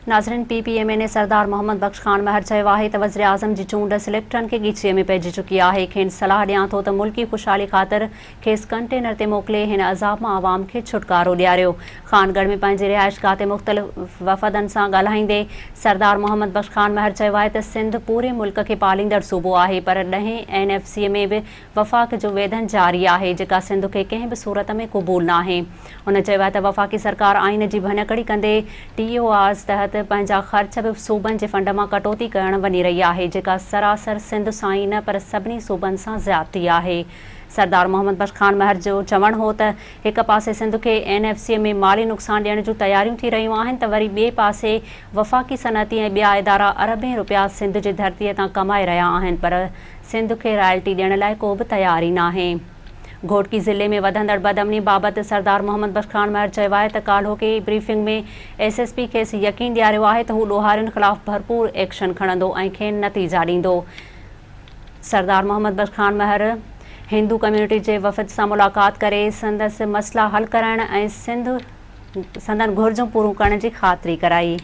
नाज़रीन, PPM ने सरदार मोहम्मद बख्श खान महर चयो आहे त वज़ीर आज़म जी चूंड सिलेक्टरनि खे ॻीचीअ में पइजी चुकी आहे। खेनि सलाह ॾियां थो त मुल्की ख़ुशहाली ख़ातिर खेसि कंटेनर ते मोकिले हिन अज़ाब मां आवाम खे छुटकारो ॾियारियो। खानगढ़ में पंहिंजे रिहाइशगाह ते मुख़्तलिफ़ वफ़दनि सां ॻाल्हाईंदे सरदार मोहम्मद बख्श खान महर चयो आहे त सिंध पूरे मुल्क खे पालींदड़ सूबो आहे, पर ॾहें NFC में बि वफ़ाक़ जो वेधन जारी आहे, जेका सिंध खे कंहिं बि सूरत में क़बूल न आहे। हुन चयो आहे त वफ़ाक़ी सरकार आइन जी भञकड़ी कंदे TORs तहत पंहिंजा ख़र्च बि सूबनि जे फंड मां कटौती करण वञी रही आहे, जेका सरासर सिंध सां ई न पर सभिनी सूबनि सां ज़्यादती आहे। सरदार मोहम्मद बख्श खान महर जो चवणु हो त हिक पासे सिंध खे NFC में माली नुक़सान ॾियण जूं तयारियूं थी रहियूं आहिनि, त वरी ॿिए पासे वफ़ाक़ी सनअती ऐं ॿिया इदारा अरबें रुपया सिंध जी धरतीअ तां कमाए रहिया आहिनि, पर सिंध खे रॉयल्टी ॾियण लाइ को बि तयारी नाहे। घोटकी ज़िले में वधंदड़ बदअमनी बाबति सरदार मोहम्मद बख्श खान महर चयो आहे त काल्होके ब्रीफिंग में SSP खेसि यकीन ॾियारियो आहे त हू ॾोहारियुनि ख़िलाफ़ भरपूर एक्शन खणंदो ऐं खेनि नतीजा ॾींदो। सरदार मोहम्मद बख्श खान महर हिंदू कम्यूनिटी जे वफ़द सां मुलाक़ात करे संदसि मसइला हल करण ऐं संदनि घुर्जूं पूरियूं करण जी ख़ातिरी कराई।